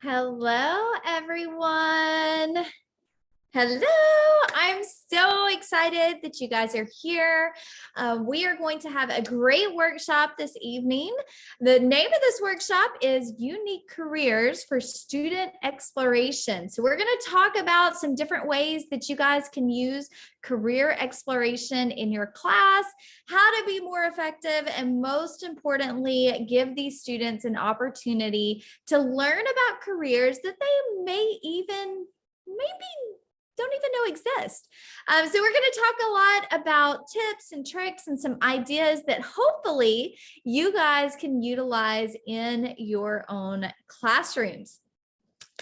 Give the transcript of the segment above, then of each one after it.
Hello, everyone. Hello, I'm so excited that you guys are here. We are going to have a great workshop this evening. The name of this workshop is Unique Careers for Student Exploration. So we're going to talk about some different ways that you guys can use career exploration in your class, how to be more effective, and most importantly, give these students an opportunity to learn about careers that they maybe don't even know exist. So we're going to talk a lot about tips and tricks and some ideas that hopefully you guys can utilize in your own classrooms.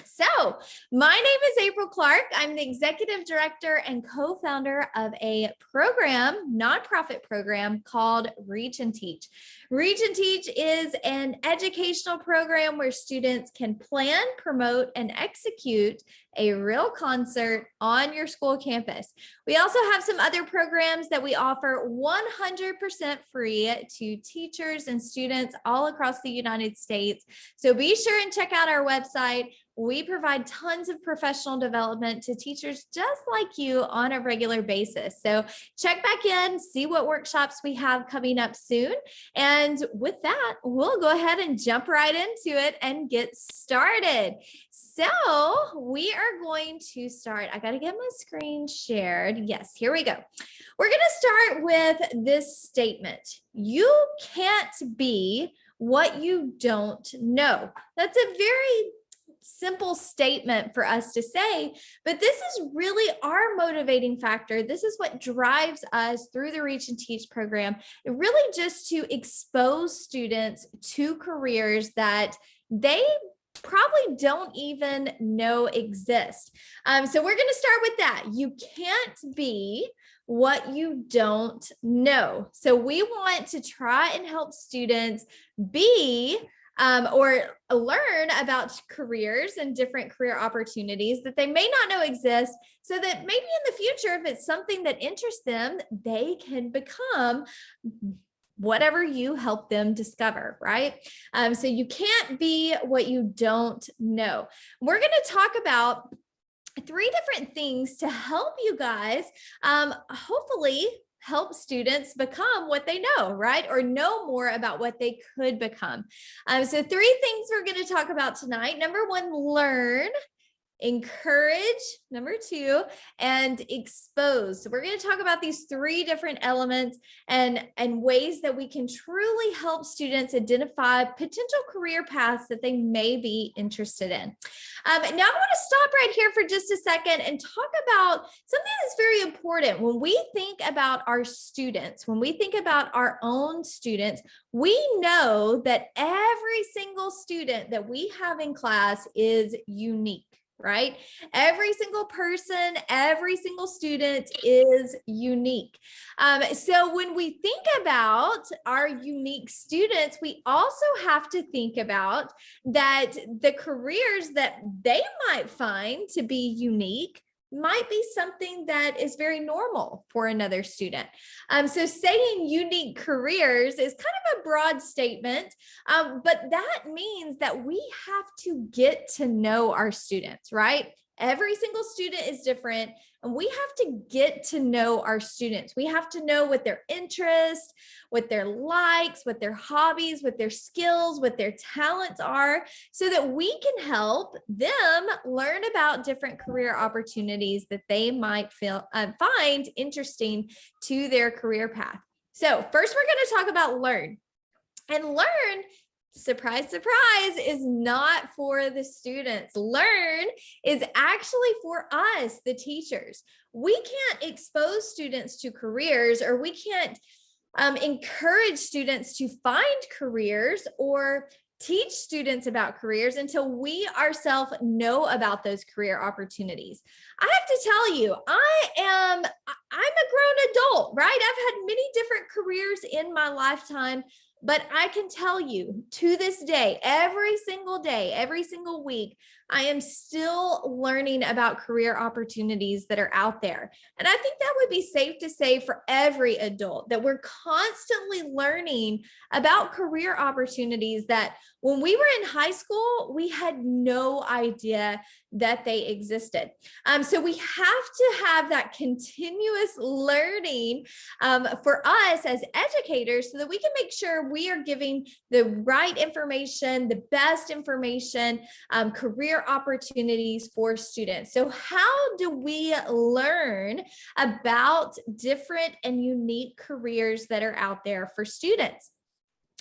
So my name is April Clark. I'm the executive director and co-founder of a nonprofit program called Reach and Teach. Reach and Teach is an educational program where students can plan, promote, and execute a real concert on your school campus. We also have some other programs that we offer 100% free to teachers and students all across the United States. So be sure and check out our website. We provide tons of professional development to teachers just like you on a regular basis. So check back in, see what workshops we have coming up soon. And with that, we'll go ahead and jump right into it and get started. So we are going to start. I got to get my screen shared. Yes, here we go. We're going to start with this statement. You can't be what you don't know. That's a very simple statement for us to say, but this is really our motivating factor. This is what drives us through the Reach and Teach program. It really just to expose students to careers that they probably don't even know exist. So we're going to start with that. You can't be what you don't know. So we want to try and help students be or learn about careers and different career opportunities that they may not know exist, so that maybe in the future, if it's something that interests them, they can become whatever you help them discover, right? So you can't be what you don't know. We're going to talk about 3 different things to help you guys hopefully help students become what they know, right? Or know more about what they could become. So 3 things we're going to talk about tonight. Number 1, learn. Encourage, number 2, and expose. So we're going to talk about these 3 different elements and ways that we can truly help students identify potential career paths that they may be interested in. Now I want to stop right here for just a second and talk about something that's very important. When we think about our students, when we think about our own students, we know that every single student that we have in class is unique. Right? Every single person, every single student is unique. So when we think about our unique students, we also have to think about that the careers that they might find to be unique might be something that is very normal for another student. So saying unique careers is kind of a broad statement, but that means that we have to get to know our students, right? Every single student is different, and we have to get to know our students. We have to know what their interests, what their likes, what their hobbies, what their skills, what their talents are, so that we can help them learn about different career opportunities that they might find interesting to their career path. So first, we're going to talk about learn. And learn, surprise, surprise, is not for the students. Learn is actually for us, the teachers. We can't expose students to careers, or we can't encourage students to find careers or teach students about careers until we ourselves know about those career opportunities. I have to tell you, I'm a grown adult, right? I've had many different careers in my lifetime. But I can tell you, to this day, every single week, I am still learning about career opportunities that are out there. And I think that would be safe to say for every adult, that we're constantly learning about career opportunities that When we were in high school, we had no idea that they existed. So we have to have that continuous learning for us as educators so that we can make sure we are giving the right information, the best information, career opportunities for students. So how do we learn about different and unique careers that are out there for students?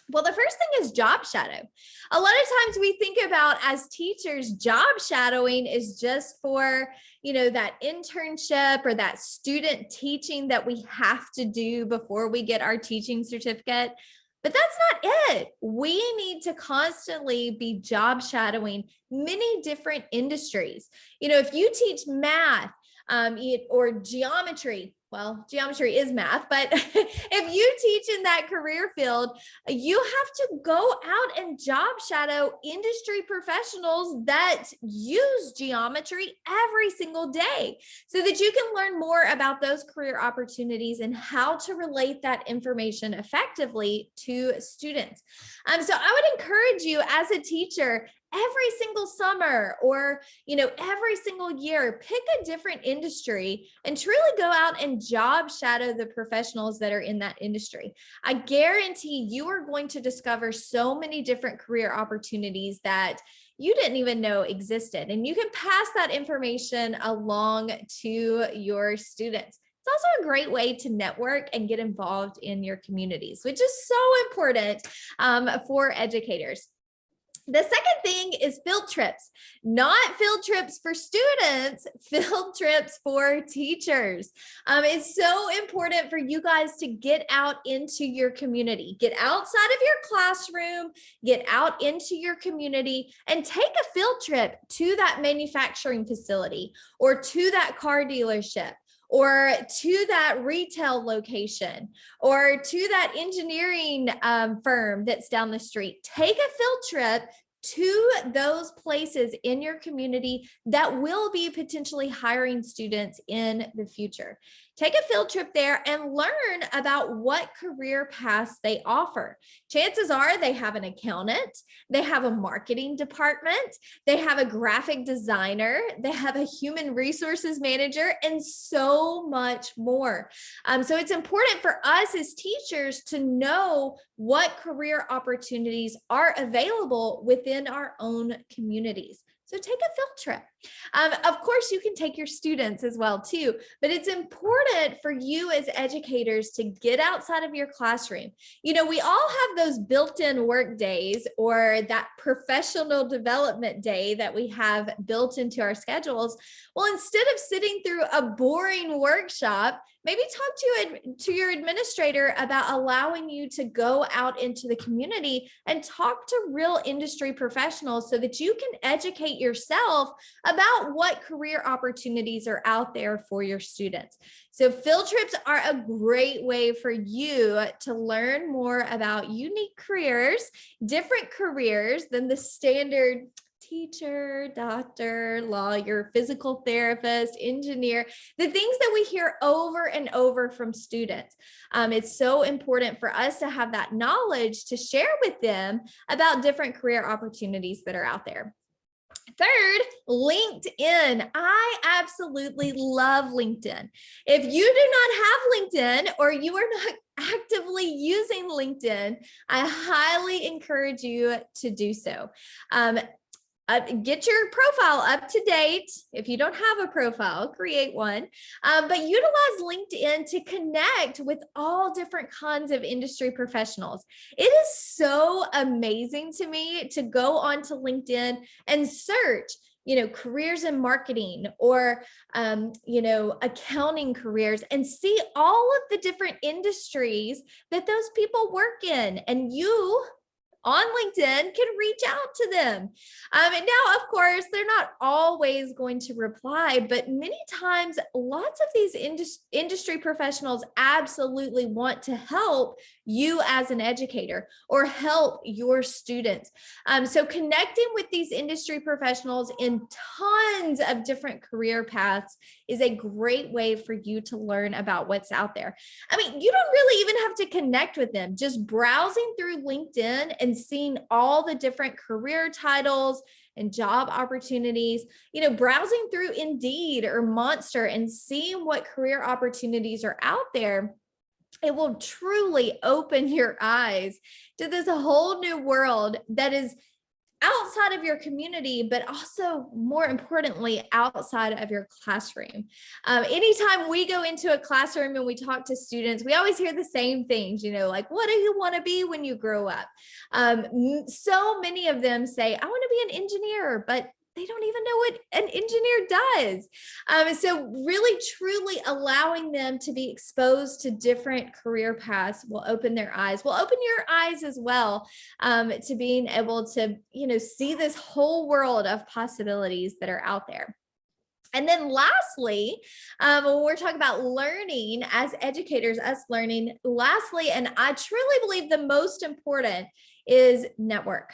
Well, the first thing is job shadow. A lot of times we think about as teachers, job shadowing is just for, that internship or that student teaching that we have to do before we get our teaching certificate. But that's not it. We need to constantly be job shadowing many different industries. If you teach math, or geometry, well, geometry is math, but if you teach in that career field, you have to go out and job shadow industry professionals that use geometry every single day so that you can learn more about those career opportunities and how to relate that information effectively to students. So I would encourage you as a teacher, every single summer or, every single year, pick a different industry and truly go out and job shadow the professionals that are in that industry. I guarantee you are going to discover so many different career opportunities that you didn't even know existed. And you can pass that information along to your students. It's also a great way to network and get involved in your communities, which is so important for educators. The second thing is field trips, not field trips for students, field trips for teachers. It's so important for you guys to get out into your community, get outside of your classroom, get out into your community and take a field trip to that manufacturing facility or to that car dealership, or to that retail location, or to that engineering firm that's down the street. Take a field trip to those places in your community that will be potentially hiring students in the future. Take a field trip there and learn about what career paths they offer. Chances are they have an accountant, they have a marketing department, they have a graphic designer, they have a human resources manager, and so much more. So it's important for us as teachers to know what career opportunities are available within our own communities. So take a field trip. Of course, you can take your students as well too, but it's important for you as educators to get outside of your classroom. We all have those built-in work days or that professional development day that we have built into our schedules. Well, instead of sitting through a boring workshop, maybe talk to your administrator about allowing you to go out into the community and talk to real industry professionals so that you can educate yourself about what career opportunities are out there for your students. So field trips are a great way for you to learn more about unique careers, different careers than the standard teacher, doctor, lawyer, physical therapist, engineer, the things that we hear over and over from students. It's so important for us to have that knowledge to share with them about different career opportunities that are out there. Third, LinkedIn. I absolutely love LinkedIn. If you do not have LinkedIn or you are not actively using LinkedIn, I highly encourage you to do so. Get your profile up to date. If you don't have a profile, create one, but utilize LinkedIn to connect with all different kinds of industry professionals. It is so amazing to me to go onto LinkedIn and search, careers in marketing or, accounting careers and see all of the different industries that those people work in. And you on LinkedIn can reach out to them. And now, of course, they're not always going to reply, but many times lots of these industry professionals absolutely want to help you as an educator or help your students. So connecting with these industry professionals in tons of different career paths is a great way for you to learn about what's out there. I mean, you don't really even have to connect with them. Just browsing through LinkedIn and and seeing all the different career titles and job opportunities, browsing through Indeed or Monster and seeing what career opportunities are out there, it will truly open your eyes to this whole new world that is outside of your community, but also more importantly, outside of your classroom. Anytime we go into a classroom and we talk to students, we always hear the same things, like, what do you want to be when you grow up? So many of them say, I want to be an engineer, but they don't even know what an engineer does. So really, truly allowing them to be exposed to different career paths will open their eyes, will open your eyes as well, to being able to, see this whole world of possibilities that are out there. And then lastly, when we're talking about learning as educators, us learning, lastly, and I truly believe the most important is network.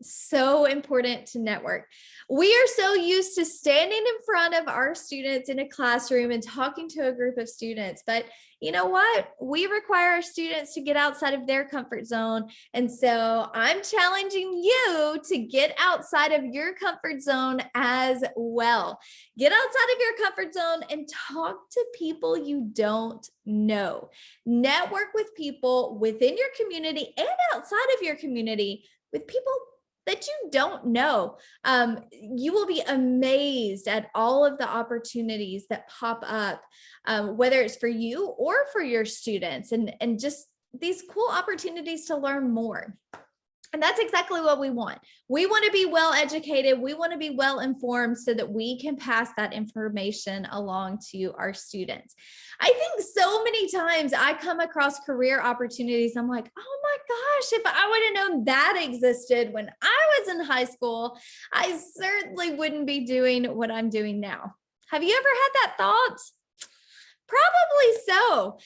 So important to network. We are so used to standing in front of our students in a classroom and talking to a group of students, but you know what? We require our students to get outside of their comfort zone. And so I'm challenging you to get outside of your comfort zone as well. Get outside of your comfort zone and talk to people you don't know. Network with people within your community and outside of your community, with people that you don't know. You will be amazed at all of the opportunities that pop up, whether it's for you or for your students, and just these cool opportunities to learn more. And that's exactly what we want. We want to be well educated. We want to be well informed so that we can pass that information along to our students. I think so many times I come across career opportunities. I'm like, oh my gosh, if I would have known that existed when I was in high school, I certainly wouldn't be doing what I'm doing now. Have you ever had that thought? Probably so.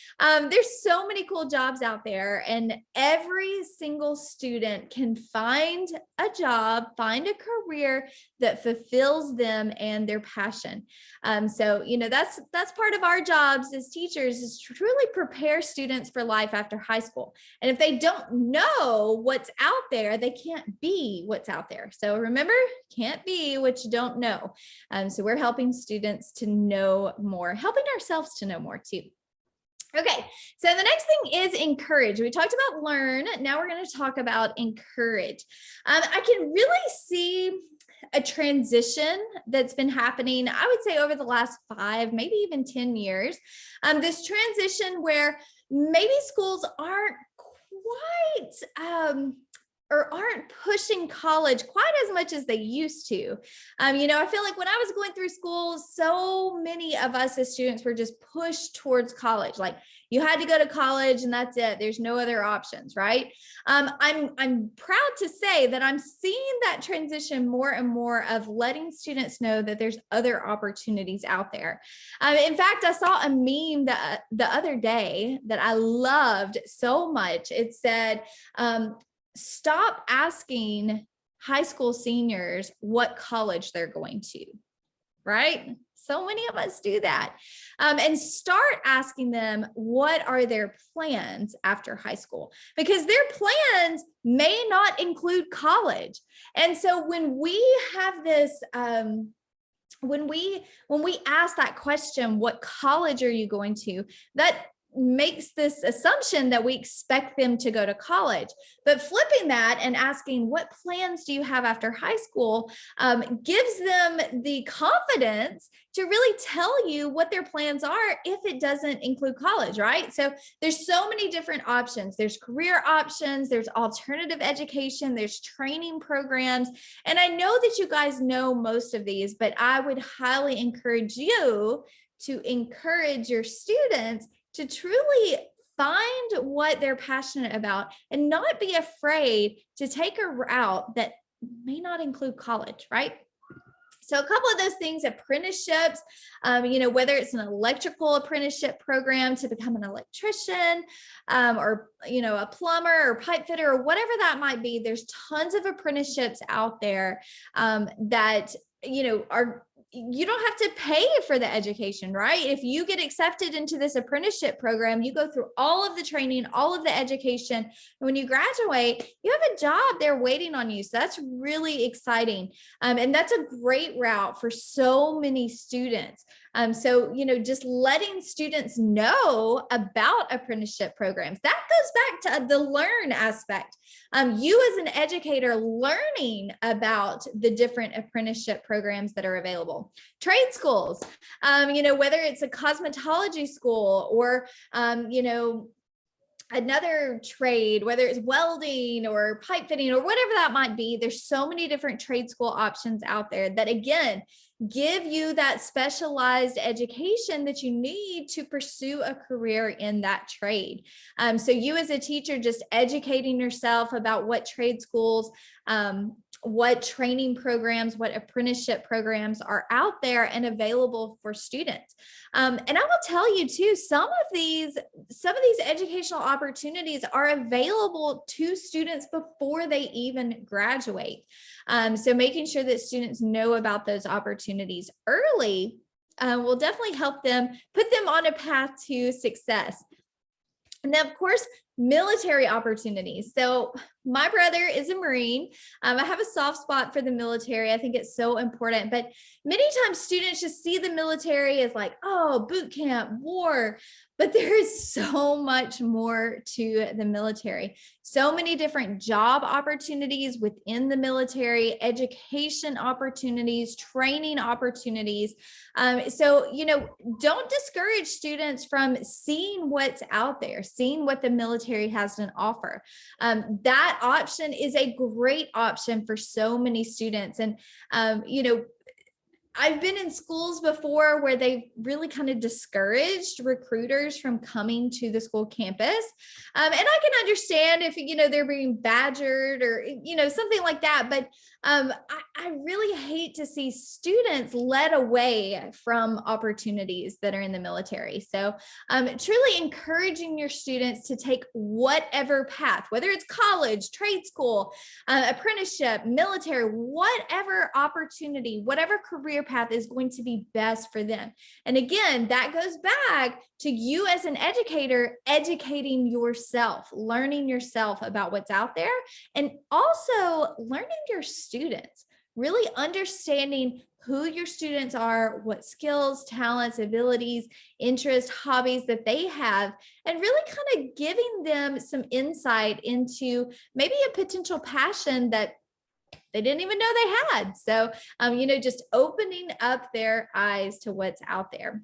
There's so many cool jobs out there, and every single student can find a job, find a career that fulfills them and their passion. So, that's part of our jobs as teachers, is to truly prepare students for life after high school. And if they don't know what's out there, they can't be what's out there. So remember, can't be what you don't know. So we're helping students to know more, helping ourselves to know more too. Okay, so the next thing is encourage. We talked about learn. Now we're going to talk about encourage. I can really see a transition that's been happening, I would say, over the last 5, maybe even 10 years. This transition where maybe schools aren't quite or aren't pushing college quite as much as they used to. I feel like when I was going through school, so many of us as students were just pushed towards college. Like, you had to go to college and that's it. There's no other options, right? I'm proud to say that I'm seeing that transition more and more, of letting students know that there's other opportunities out there. In fact, I saw a meme the other day that I loved so much. It said, stop asking high school seniors what college they're going to, right? So many of us do that. And start asking them, what are their plans after high school? Because their plans may not include college. And so when we have this, when we ask that question, what college are you going to, that makes this assumption that we expect them to go to college. But flipping that and asking, what plans do you have after high school, gives them the confidence to really tell you what their plans are if it doesn't include college, right? So there's so many different options. There's career options, there's alternative education, there's training programs. And I know that you guys know most of these, but I would highly encourage you to encourage your students to truly find what they're passionate about and not be afraid to take a route that may not include college, right? So a couple of those things, apprenticeships, whether it's an electrical apprenticeship program to become an electrician, or, a plumber or pipe fitter or whatever that might be, there's tons of apprenticeships out there that, are you don't have to pay for the education, right? If you get accepted into this apprenticeship program, you go through all of the training, all of the education. And when you graduate, you have a job there waiting on you. So that's really exciting. And that's a great route for so many students. So, just letting students know about apprenticeship programs, that goes back to the learn aspect. You as an educator learning about the different apprenticeship programs that are available. Trade schools, whether it's a cosmetology school or, another trade, whether it's welding or pipe fitting or whatever that might be, there's so many different trade school options out there that, again, give you that specialized education that you need to pursue a career in that trade. So you as a teacher, just educating yourself about what trade schools, what training programs, what apprenticeship programs are out there and available for students. And I will tell you too, some of these educational opportunities are available to students before they even graduate. So making sure that students know about those opportunities early will definitely help them, put them on a path to success. And then, of course, military opportunities. So my brother is a Marine. I have a soft spot for the military. I think it's so important, but many times students just see the military as like, oh, boot camp, war, but there is so much more to the military. So many different job opportunities within the military, education opportunities, training opportunities. So, don't discourage students from seeing what's out there, seeing what the military has to offer. That option is a great option for so many students. And, I've been in schools before where they really kind of discouraged recruiters from coming to the school campus. And I can understand if, they're being badgered or, something like that. But I really hate to see students led away from opportunities that are in the military. So truly encouraging your students to take whatever path, whether it's college, trade school, apprenticeship, military, whatever opportunity, whatever career path is going to be best for them. And again, that goes back to you as an educator, educating yourself, learning yourself about what's out there, and also learning your students, really understanding who your students are, what skills, talents, abilities, interests, hobbies that they have, and really kind of giving them some insight into maybe a potential passion that they didn't even know they had. So, just opening up their eyes to what's out there.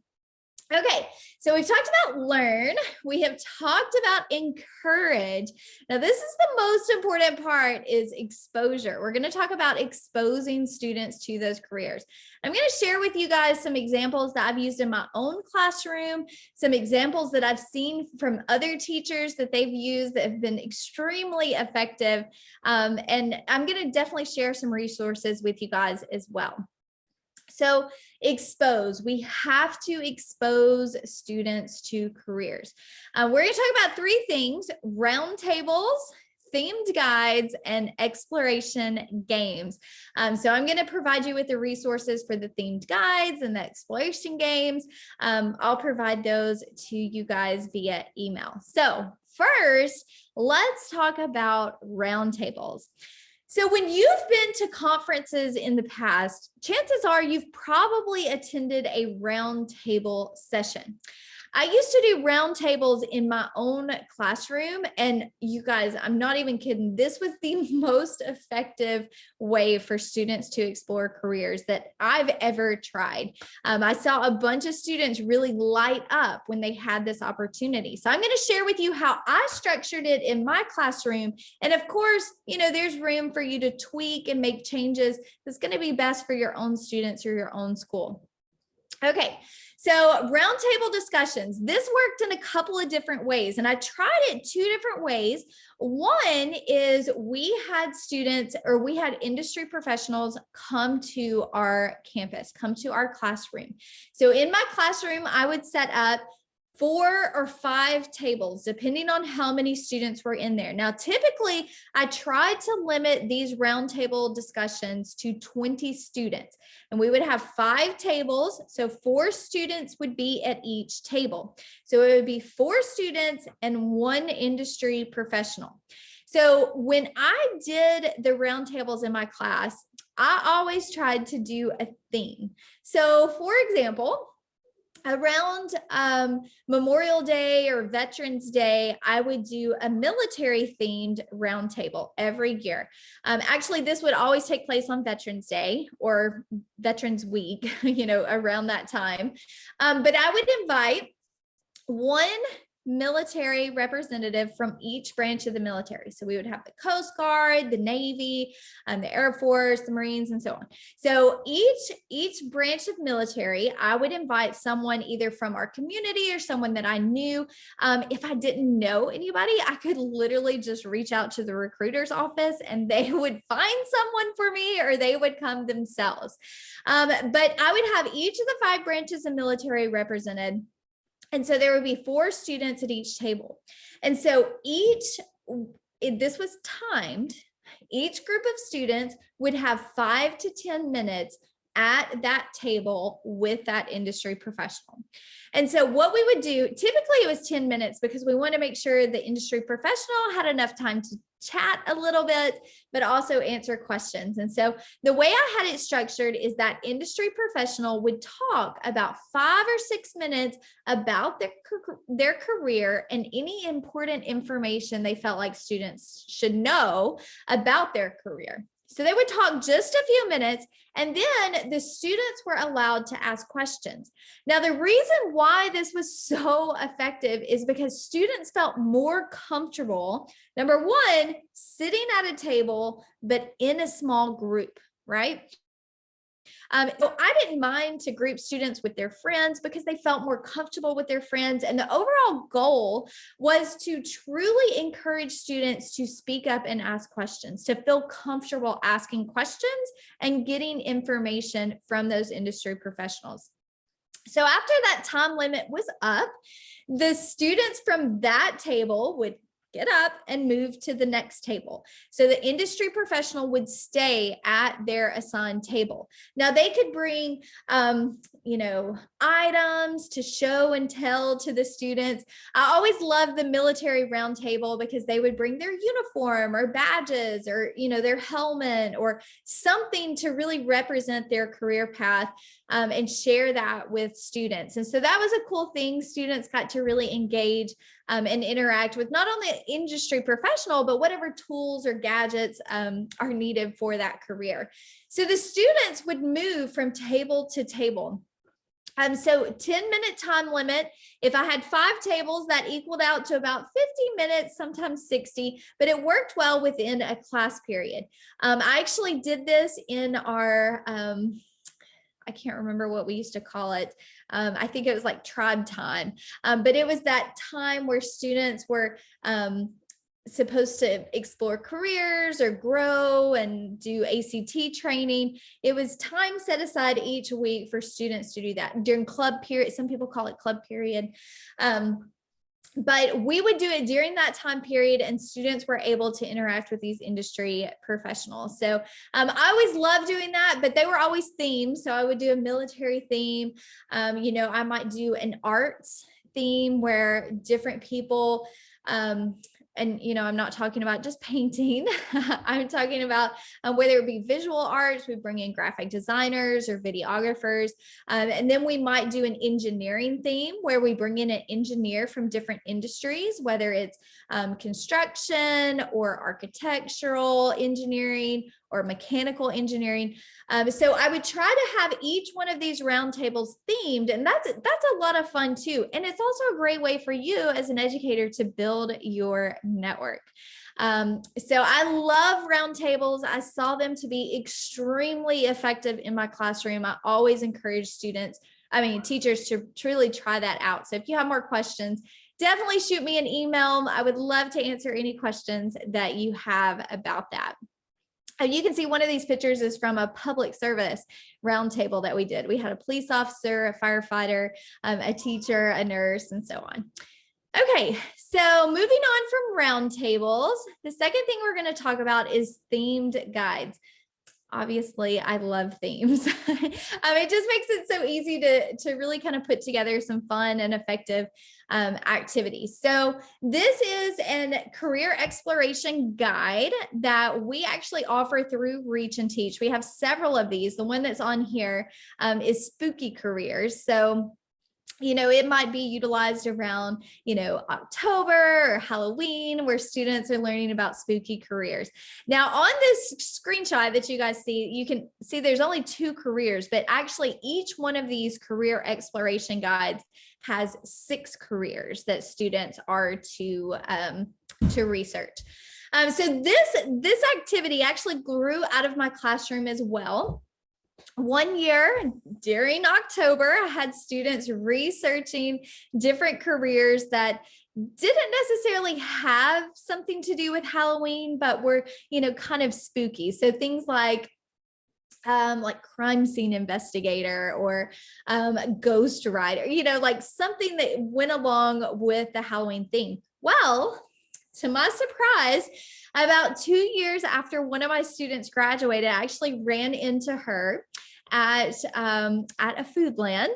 Okay, so we've talked about learn. We have talked about encourage. Now, this is the most important part, is exposure. We're going to talk about exposing students to those careers. I'm going to share with you guys some examples that I've used in my own classroom, some examples that I've seen from other teachers that they've used that have been extremely effective. And I'm going to definitely share some resources with you guys as well. So expose, we have to expose students to careers. We're going to talk about three things: roundtables, themed guides, and exploration games. So I'm going to provide you with the resources for the themed guides and the exploration games. I'll provide those to you guys via email. So first, let's talk about roundtables. So when you've been to conferences in the past, chances are you've probably attended a roundtable session. I used to do roundtables in my own classroom, and you guys, I'm not even kidding. This was the most effective way for students to explore careers that I've ever tried. I saw a bunch of students really light up when they had this opportunity. So I'm going to share with you how I structured it in my classroom. And of course, there's room for you to tweak and make changes that's going to be best for your own students or your own school. Okay, so roundtable discussions. This worked in a couple of different ways, and I tried it two different ways. One is we had students, or we had industry professionals come to our campus, come to our classroom. So in my classroom, I would set up 4 or 5 tables, depending on how many students were in there. Now, typically, I tried to limit these roundtable discussions to 20 students, and we would have 5 tables. So 4 students would be at each table. So it would be 4 students and 1 industry professional. So when I did the roundtables in my class, I always tried to do a theme. So for example, around Memorial Day or Veterans Day, I would do a military themed roundtable every year. Actually, this would always take place on Veterans Day or Veterans Week, around that time. But I would invite 1 military representative from each branch of the military. So we would have the Coast Guard, the Navy, the Air Force, the Marines, and so on. So each branch of military, I would invite someone either from our community or someone that I knew. If I didn't know anybody, I could literally just reach out to the recruiter's office and they would find someone for me, or they would come themselves. But I would have each of the 5 branches of military represented. And so there would be 4 students at each table. And so this was timed. Each group of students would have 5 to 10 minutes at that table with that industry professional. And so what we would do, typically it was 10 minutes because we want to make sure the industry professional had enough time to chat a little bit, but also answer questions. And so the way I had it structured is that industry professional would talk about 5 or 6 minutes about their career and any important information they felt like students should know about their career. So they would talk just a few minutes, and then the students were allowed to ask questions. Now, the reason why this was so effective is because students felt more comfortable, number one, sitting at a table, but in a small group, right? So I didn't mind to group students with their friends because they felt more comfortable with their friends. And the overall goal was to truly encourage students to speak up and ask questions, to feel comfortable asking questions and getting information from those industry professionals. So after that time limit was up, the students from that table would get up and move to the next table. So the industry professional would stay at their assigned table. Now they could bring, items to show and tell to the students. I always loved the military roundtable because they would bring their uniform or badges or, their helmet or something to really represent their career path and share that with students. And so that was a cool thing. Students got to really engage and interact with not only an industry professional, but whatever tools or gadgets are needed for that career. So the students would move from table to table. So 10-minute time limit. If I had 5 tables, that equaled out to about 50 minutes, sometimes 60, but it worked well within a class period. I actually did this in our, I can't remember what we used to call it. I think it was like tribe time, but it was that time where students were supposed to explore careers or grow and do ACT training. It was time set aside each week for students to do that during club period. Some people call it club period. But we would do it during that time period, and students were able to interact with these industry professionals. So I always loved doing that, but they were always themed. So I would do a military theme. I might do an arts theme where different people, and, I'm not talking about just painting. I'm talking about whether it be visual arts, we bring in graphic designers or videographers. And then we might do an engineering theme where we bring in an engineer from different industries, whether it's construction or architectural engineering or mechanical engineering. So I would try to have each one of these roundtables themed, and that's a lot of fun too. And it's also a great way for you as an educator to build your network. So I love roundtables. I saw them to be extremely effective in my classroom. I always encourage teachers to truly try that out. So if you have more questions, definitely shoot me an email. I would love to answer any questions that you have about that. You can see one of these pictures is from a public service roundtable that we did. We had a police officer, a firefighter, a teacher, a nurse, and so on. Okay, so moving on from roundtables, the second thing we're going to talk about is themed guides. Obviously, I love themes. It just makes it so easy to really kind of put together some fun and effective activities. So this is a career exploration guide that we actually offer through Reach and Teach. We have several of these. The one that's on here is spooky careers. So it might be utilized around, October or Halloween, where students are learning about spooky careers. Now, on this screenshot that you guys see, you can see there's only 2 careers, but actually each one of these career exploration guides has 6 careers that students are to research. So this activity actually grew out of my classroom as well. One year during October, I had students researching different careers that didn't necessarily have something to do with Halloween, but were, kind of spooky. So things like crime scene investigator or ghost writer, like something that went along with the Halloween theme. Well, to my surprise, about 2 years after one of my students graduated, I actually ran into her at a Foodland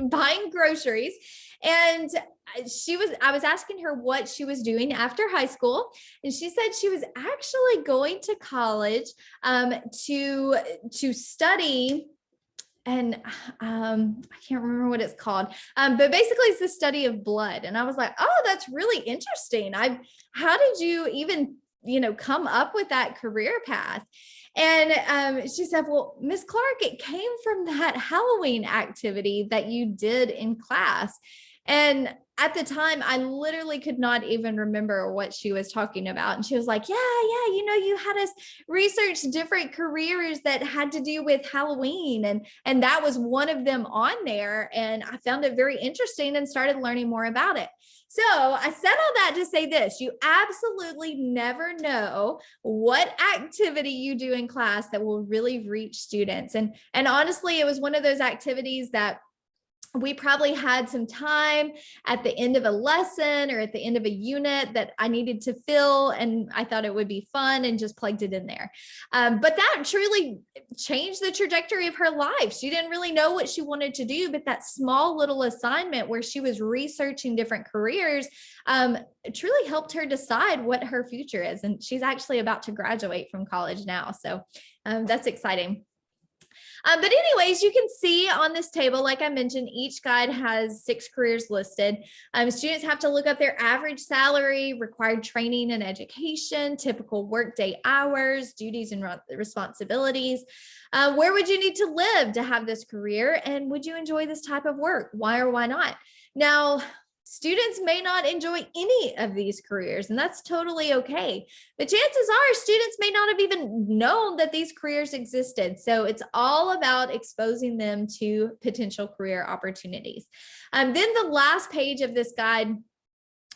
buying groceries. And I was asking her what she was doing after high school. And she said she was actually going to college to study. And I can't remember what it's called, but basically it's the study of blood. And I was like, oh, that's really interesting. How did you even, come up with that career path? And she said, well, Miss Clark, it came from that Halloween activity that you did in class. And at the time, I literally could not even remember what she was talking about. And she was like, yeah, you had us research different careers that had to do with Halloween. And that was one of them on there. And I found it very interesting and started learning more about it. So I said all that to say this: you absolutely never know what activity you do in class that will really reach students. And honestly, it was one of those activities that we probably had some time at the end of a lesson or at the end of a unit that I needed to fill, and I thought it would be fun and just plugged it in there. But that truly changed the trajectory of her life. She didn't really know what she wanted to do, but that small little assignment where she was researching different careers truly helped her decide what her future is. And she's actually about to graduate from college now. So that's exciting. But anyways, you can see on this table, like I mentioned, each guide has 6 careers listed. Students have to look up their average salary, required training and education, typical workday hours, duties and responsibilities. Where would you need to live to have this career? And would you enjoy this type of work? Why or why not? Now, students may not enjoy any of these careers, and that's totally okay. But chances are students may not have even known that these careers existed. So it's all about exposing them to potential career opportunities. Then the last page of this guide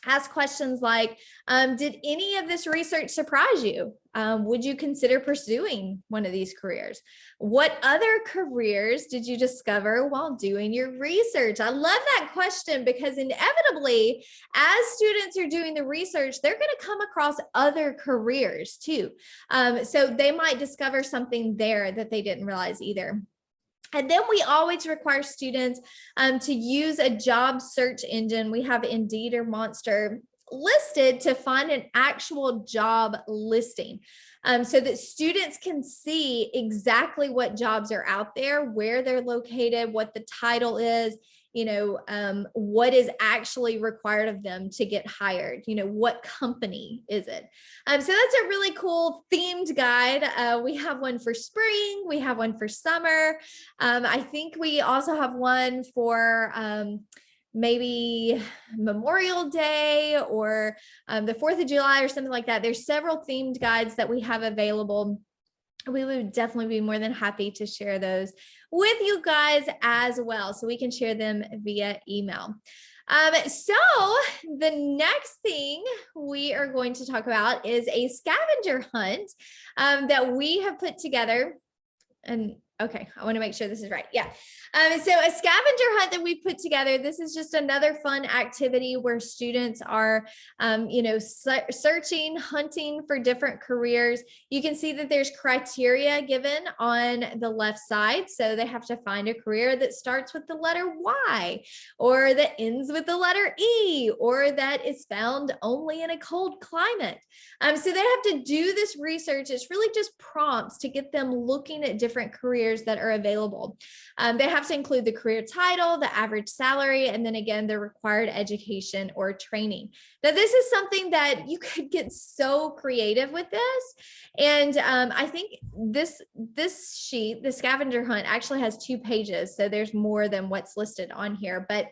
asks questions like, did any of this research surprise you? Would you consider pursuing one of these careers? What other careers did you discover while doing your research? I love that question, because inevitably, as students are doing the research, they're going to come across other careers too. So they might discover something there that they didn't realize either. And then we always require students to use a job search engine. We have Indeed or Monster listed to find an actual job listing, so that students can see exactly what jobs are out there, where they're located, what the title is, what is actually required of them to get hired, what company is it? So that's a really cool themed guide. We have one for spring, we have one for summer. I think we also have one for maybe Memorial Day or the 4th of July or something like that. There's several themed guides that we have available we would definitely be more than happy to share those with you guys as well, so we can share them via email. So the next thing we are going to talk about is a scavenger hunt that we have put together. And okay, I want to make sure this is right. Yeah. So a scavenger hunt that we put together, this is just another fun activity where students are, searching, hunting for different careers. You can see that there's criteria given on the left side. So they have to find a career that starts with the letter Y, or that ends with the letter E, or that is found only in a cold climate. So they have to do this research. It's really just prompts to get them looking at different careers that are available. They have to include the career title, the average salary, and then again, the required education or training. Now, this is something that you could get so creative with this. And I think this sheet, the scavenger hunt, actually has 2 pages. So there's more than what's listed on here, but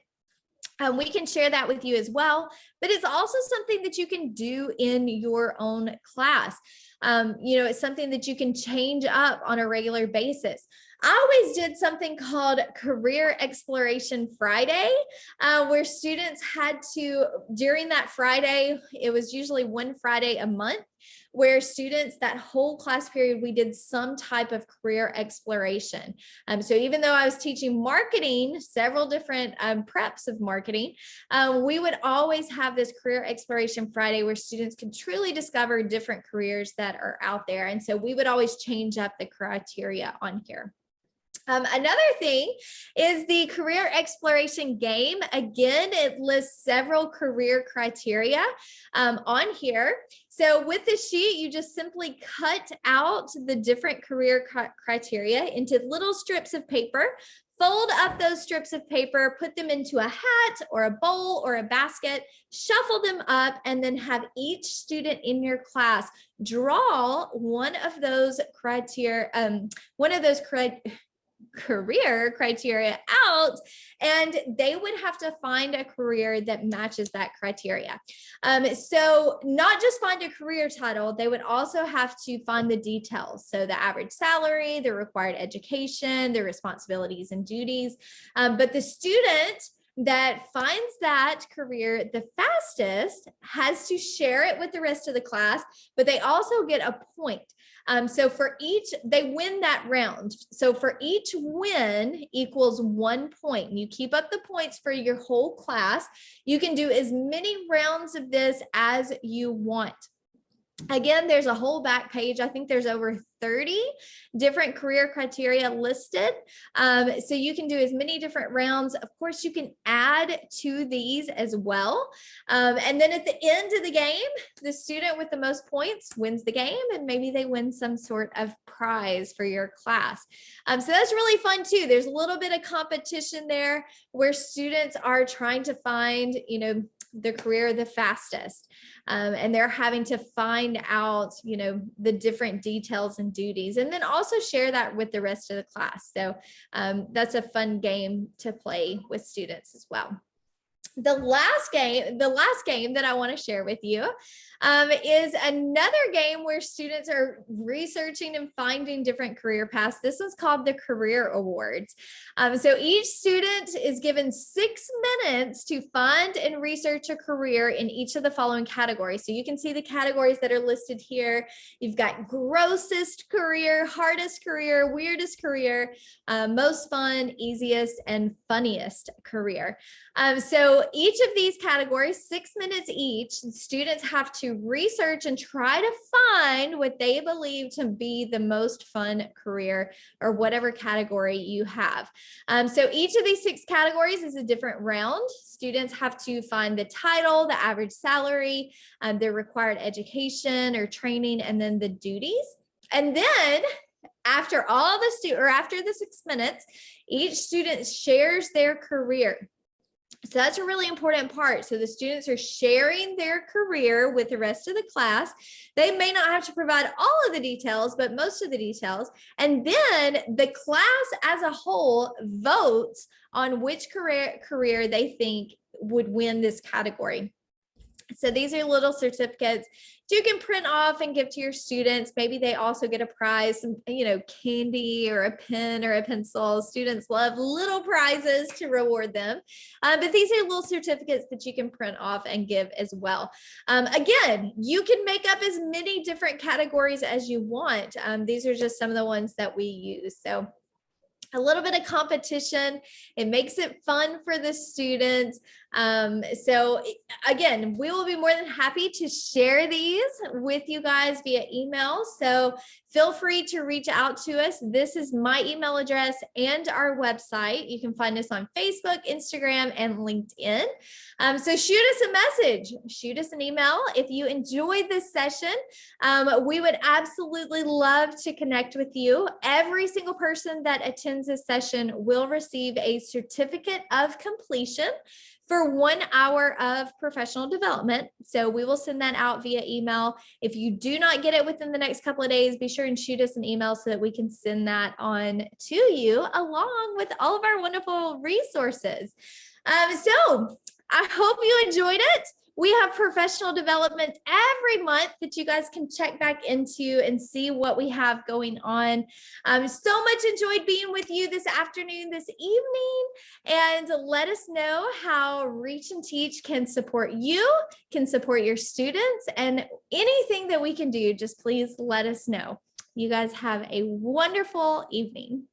we can share that with you as well, but it's also something that you can do in your own class. It's something that you can change up on a regular basis. I always did something called Career Exploration Friday, where students had to, during that Friday, it was usually one Friday a month, where students, that whole class period, we did some type of career exploration. So even though I was teaching marketing, several different preps of marketing, we would always have this Career Exploration Friday where students could truly discover different careers that are out there. And so we would always change up the criteria on here. Another thing is the career exploration game. Again, it lists several career criteria on here. So with the sheet, you just simply cut out the different career criteria into little strips of paper, fold up those strips of paper, put them into a hat or a bowl or a basket, shuffle them up, and then have each student in your class draw one of those criteria, career criteria out, and they would have to find a career that matches that criteria. So not just find a career title, they would also have to find the details. So the average salary, the required education, the responsibilities and duties. But the student that finds that career the fastest has to share it with the rest of the class, but they also get a point. So for each, they win that round. So for each win equals 1 point. And you keep up the points for your whole class. You can do as many rounds of this as you want. Again, there's a whole back page. I think there's over 30 different career criteria listed. So you can do as many different rounds. Of course, you can add to these as well. And then at the end of the game, the student with the most points wins the game, and maybe they win some sort of prize for your class. So that's really fun too. There's a little bit of competition there where students are trying to find, the career the fastest. And they're having to find out, the different details and duties, and then also share that with the rest of the class. So that's a fun game to play with students as well. The last game that I want to share with you is another game where students are researching and finding different career paths. This one's called the Career Awards. So each student is given 6 minutes to find and research a career in each of the following categories. So you can see the categories that are listed here. You've got grossest career, hardest career, weirdest career, most fun, easiest, and funniest career. So each of these categories, 6 minutes each, students have to research and try to find what they believe to be the most fun career, or whatever category you have. So each of these 6 categories is a different round. Students have to find the title, the average salary, their required education or training, and then the duties. And then after after the 6 minutes, each student shares their career. So that's a really important part. So the students are sharing their career with the rest of the class. They may not have to provide all of the details, but most of the details. And then the class as a whole votes on which career they think would win this category. So these are little certificates you can print off and give to your students. Maybe they also get a prize, some, candy or a pen or a pencil. Students love little prizes to reward them. But these are little certificates that you can print off and give as well. Again, you can make up as many different categories as you want. These are just some of the ones that we use. So a little bit of competition. It makes it fun for the students. So again, we will be more than happy to share these with you guys via email. So feel free to reach out to us. This is my email address and our website. You can find us on Facebook, Instagram, and LinkedIn. So shoot us a message, shoot us an email. If you enjoyed this session, we would absolutely love to connect with you. Every single person that attends this session will receive a certificate of completion for 1 hour of professional development. So we will send that out via email. If you do not get it within the next couple of days, be sure and shoot us an email so that we can send that on to you along with all of our wonderful resources. So I hope you enjoyed it. We have professional development every month that you guys can check back into and see what we have going on. So much enjoyed being with you this afternoon, this evening, and let us know how Reach and Teach can support you, can support your students, and anything that we can do, just please let us know. You guys have a wonderful evening.